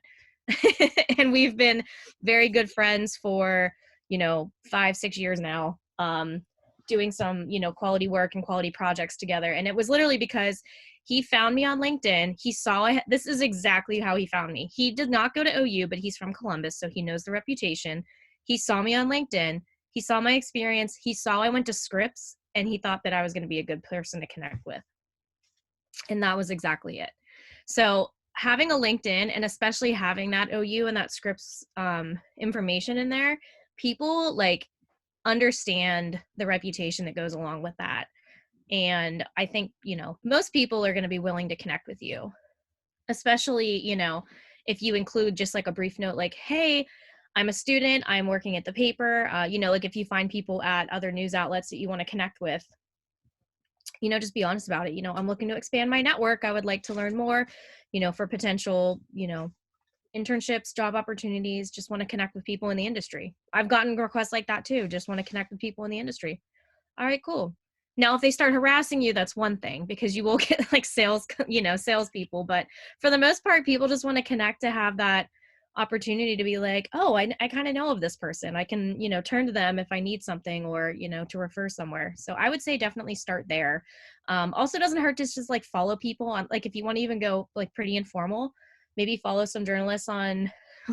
And we've been very good friends for 5-6 years now, doing some quality work and quality projects together. And it was literally because he found me on LinkedIn. He saw this is exactly how he found me. He did not go to OU, but he's from Columbus, so he knows the reputation. He saw me on LinkedIn. He saw my experience. He saw I went to Scripps, and he thought that I was going to be a good person to connect with. And that was exactly it. So having a LinkedIn, and especially having that OU and that Scripps information in there, people like understand the reputation that goes along with that. And I think, most people are going to be willing to connect with you, especially, if you include just like a brief note, like, hey, I'm a student, I'm working at the paper, like if you find people at other news outlets that you want to connect with, just be honest about it. I'm looking to expand my network. I would like to learn more, for potential, internships, job opportunities, just want to connect with people in the industry. I've gotten requests like that too. Just want to connect with people in the industry. All right, cool. Now, if they start harassing you, that's one thing because you will get like salespeople. But for the most part, people just want to connect to have that opportunity to be like, oh, I kind of know of this person. I can, turn to them if I need something or, to refer somewhere. So I would say definitely start there. Also doesn't hurt to just like follow people on, like if you want to even go like pretty informal, maybe follow some journalists on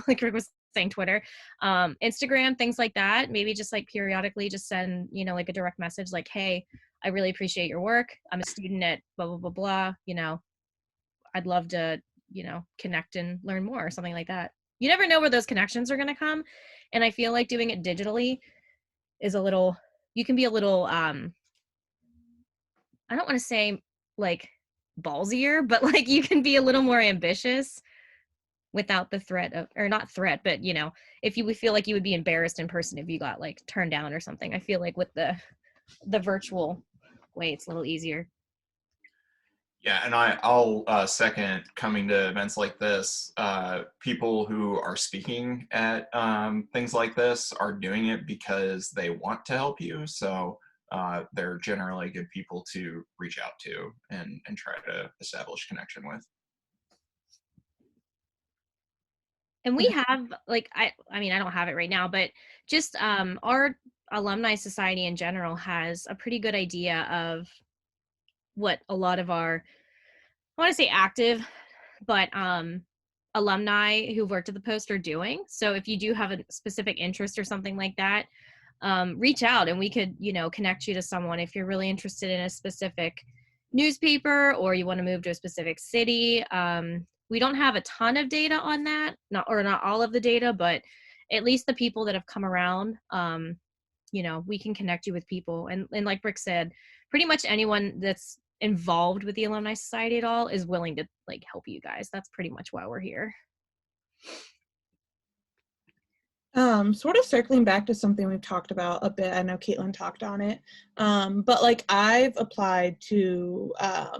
like Rick was saying, Twitter, Instagram, things like that. Maybe just like periodically just send, like a direct message like, hey, I really appreciate your work. I'm a student at blah, blah, blah, blah. I'd love to, connect and learn more or something like that. You never know where those connections are going to come. And I feel like doing it digitally is you can be a little, I don't want to say like ballsier, but like you can be a little more ambitious without the threat of, or not threat, but if you would feel like you would be embarrassed in person if you got like turned down or something. I feel like with the virtual way, it's a little easier. Yeah, and I'll second coming to events like this. People who are speaking at things like this are doing it because they want to help you. So they're generally good people to reach out to and try to establish connection with. And we have like I mean I don't have it right now, but just our alumni society in general has a pretty good idea of what a lot of our, I want to say active, but alumni who've worked at the Post are doing. So if you do have a specific interest or something like that, reach out and we could, you know, connect you to someone if you're really interested in a specific newspaper or you want to move to a specific city. We don't have a ton of data on that, not all of the data, but at least the people that have come around, you know, we can connect you with people. And like Brick said, pretty much anyone that's involved with the Alumni Society at all is willing to like help you guys. That's pretty much why we're here. Sort of circling back to something we've talked about a bit. I know Caitlin talked on it, but like I've applied to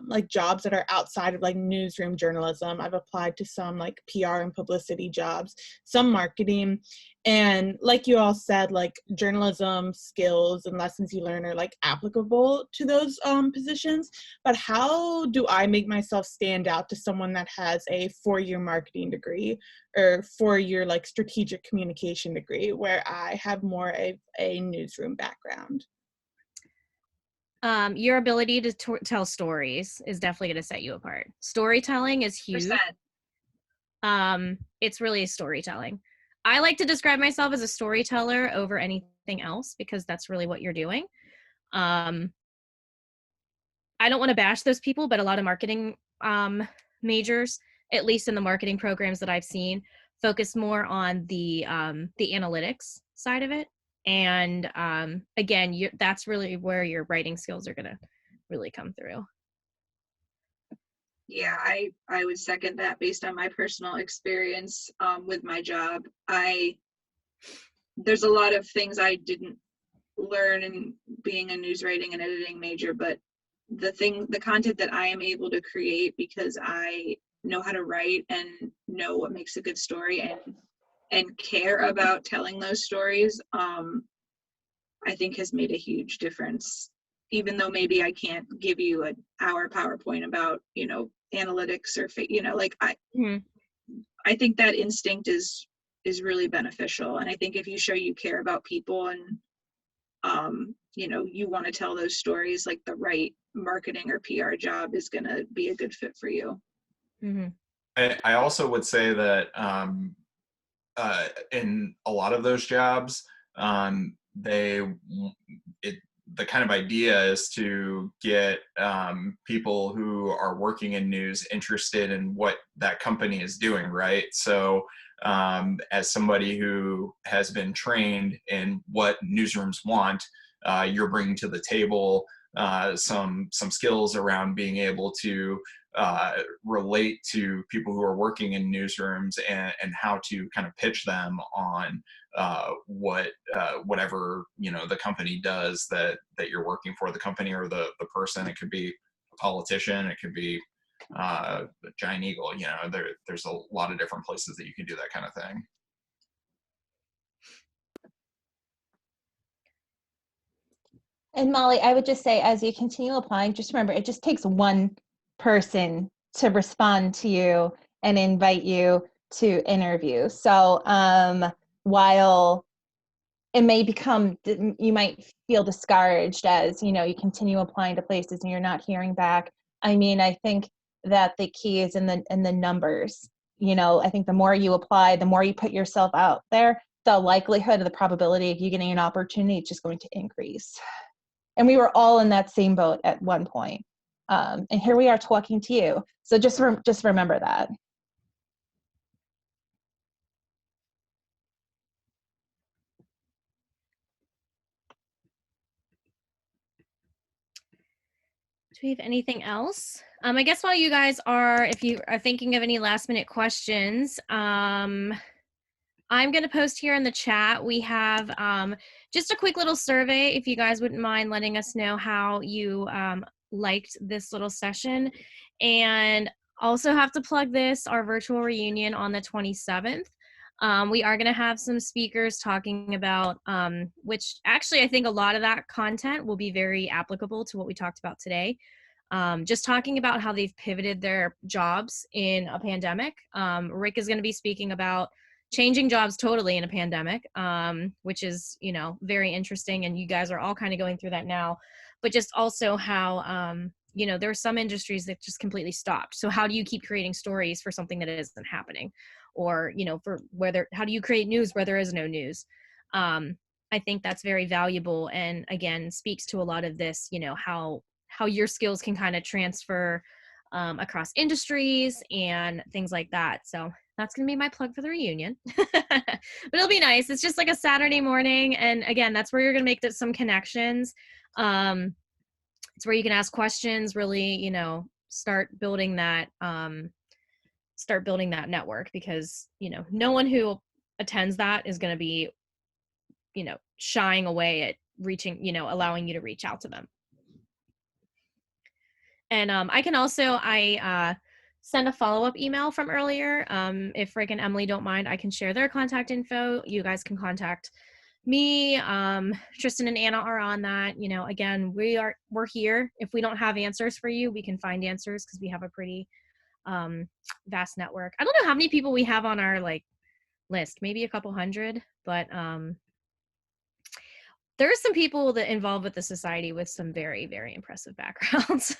like jobs that are outside of like newsroom journalism. I've applied to some like PR and publicity jobs, some marketing, and like you all said, like journalism skills and lessons you learn are like applicable to those positions. But how do I make myself stand out to someone that has a 4-year marketing degree or 4-year like strategic communication degree where I have more of a newsroom background? Your ability to tell stories is definitely going to set you apart. Storytelling is huge. It's really storytelling. I like to describe myself as a storyteller over anything else because that's really what you're doing. I don't want to bash those people, but a lot of marketing majors, at least in the marketing programs that I've seen, focus more on the analytics side of it. And again, that's really where your writing skills are going to really come through. Yeah, I would second that based on my personal experience with my job. There's a lot of things I didn't learn in being a news writing and editing major, but the content that I am able to create because I know how to write and know what makes a good story and care about telling those stories, I think has made a huge difference. Even though maybe I can't give you an hour PowerPoint about, you know, analytics or, you know, like I think that instinct is really beneficial. And I think if you show you care about people and, you know, you want to tell those stories, like the right marketing or PR job is going to be a good fit for you. Mm-hmm. I also would say that in a lot of those jobs, the kind of idea is to get people who are working in news interested in what that company is doing, right? So as somebody who has been trained in what newsrooms want, you're bringing to the table some skills around being able to relate to people who are working in newsrooms and how to kind of pitch them on whatever, you know, the company does that you're working for, the company or the person. It could be a politician, it could be a giant eagle, you know, there's a lot of different places that you can do that kind of thing. And Molly, I would just say, as you continue applying, just remember, it just takes one person to respond to you and invite you to interview. So while it may become, you might feel discouraged as, you know, you continue applying to places and you're not hearing back. I mean, I think that the key is in the numbers. You know, I think the more you apply, the more you put yourself out there, the likelihood of the probability of you getting an opportunity is just going to increase. And we were all in that same boat at one point. And here we are talking to you. So just remember that. Do we have anything else? I guess while you guys are, if you are thinking of any last minute questions, I'm going to post here in the chat. We have just a quick little survey if you guys wouldn't mind letting us know how you liked this little session. And also have to plug this, our virtual reunion on the 27th. We are going to have some speakers talking about, which actually I think a lot of that content will be very applicable to what we talked about today. Just talking about how they've pivoted their jobs in a pandemic. Rick is going to be speaking about changing jobs totally in a pandemic, which is, you know, very interesting. And you guys are all kind of going through that now, but just also how, you know, there are some industries that just completely stopped. So how do you keep creating stories for something that isn't happening? Or, you know, for whether, how do you create news where there is no news? I think that's very valuable. And again, speaks to a lot of this, you know, how your skills can kind of transfer across industries and things like that. So that's going to be my plug for the reunion. But it'll be nice. It's just like a Saturday morning. And again, that's where you're going to make some connections. It's where you can ask questions, really, you know, start building that network, because, you know, no one who attends that is going to be, you know, shying away at reaching, you know, allowing you to reach out to them. And I can also, send a follow-up email from earlier. If Rick and Emily don't mind, I can share their contact info. You guys can contact me. Tristan and Anna are on that. You know, again, we're here. If we don't have answers for you, we can find answers, because we have a pretty vast network. I don't know how many people we have on our like list, maybe a couple hundred, but there are some people that involved with the society with some very, very impressive backgrounds.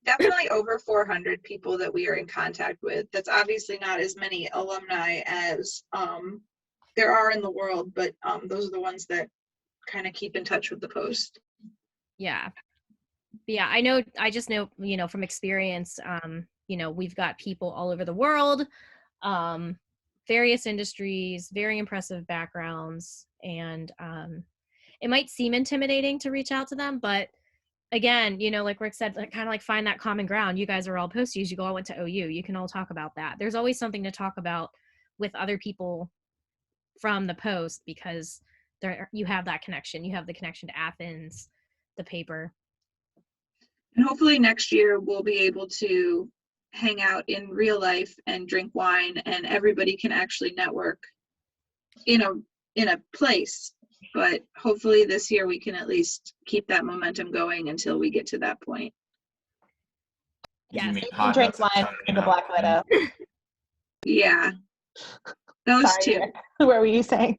Definitely over 400 people that we are in contact with. That's obviously not as many alumni as there are in the world, but those are the ones that kind of keep in touch with the post. Yeah, I just know, you know, from experience, you know, we've got people all over the world, various industries, very impressive backgrounds, and it might seem intimidating to reach out to them, but again, you know, like Rick said, like, kind of like find that common ground. You guys are all posties. You all went to OU. You can all talk about that. There's always something to talk about with other people from the post, because you have that connection. You have the connection to Athens, the paper. And hopefully next year we'll be able to hang out in real life and drink wine, and everybody can actually network in a place. But hopefully this year we can at least keep that momentum going until we get to that point. You mean You can hot drink nuts at wine Tony, and a not Black wine? Widow. Yeah, those Sorry, two. what were you saying?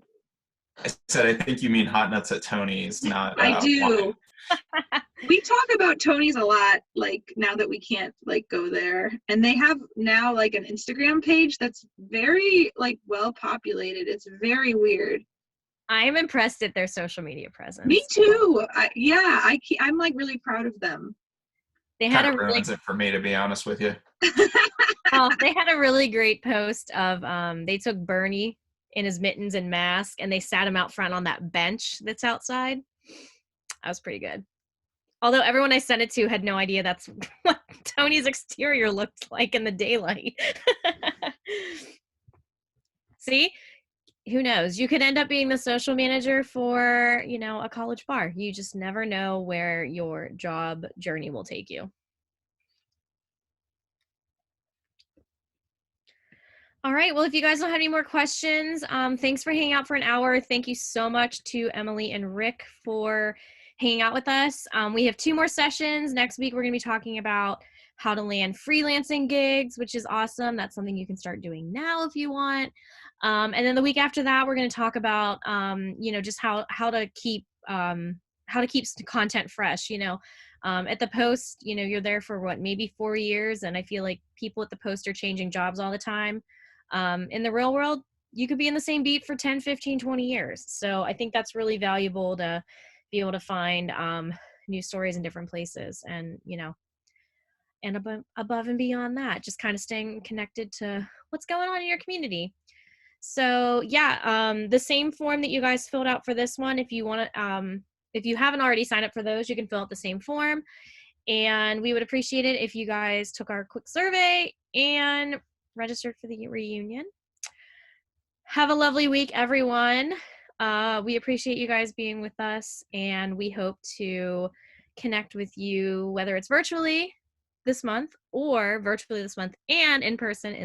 I said I think you mean hot nuts at Tony's, not I do. wine. We talk about Tony's a lot, like now that we can't like go there, and they have now like an Instagram page that's very like well populated. It's very weird. I'm impressed at their social media presence. Me too. I'm like really proud of them. They had Kind a of really, ruins it for me, to be honest with you. they had a really great post of they took Bernie in his mittens and mask, and they sat him out front on that bench that's outside. That was pretty good. Although everyone I sent it to had no idea that's what Tony's exterior looked like in the daylight. See, who knows? You could end up being the social manager for, you know, a college bar. You just never know where your job journey will take you. All right. Well, if you guys don't have any more questions, thanks for hanging out for an hour. Thank you so much to Emilie and Rick for hanging out with us. We have 2 more sessions. Next week, we're going to be talking about how to land freelancing gigs, which is awesome. That's something you can start doing now if you want. And then the week after that, we're going to talk about, you know, just how to keep content fresh. You know, at the Post, you know, you're there for what, maybe 4 years, and I feel like people at the Post are changing jobs all the time. In the real world, you could be in the same beat for 10, 15, 20 years. So I think that's really valuable to be able to find news stories in different places, and, you know, and above and beyond that, just kind of staying connected to what's going on in your community. So yeah, the same form that you guys filled out for this one, if you want to, if you haven't already signed up for those, you can fill out the same form. And we would appreciate it if you guys took our quick survey and registered for the reunion. Have a lovely week, everyone. We appreciate you guys being with us, and we hope to connect with you, whether it's virtually this month or virtually this month and in person in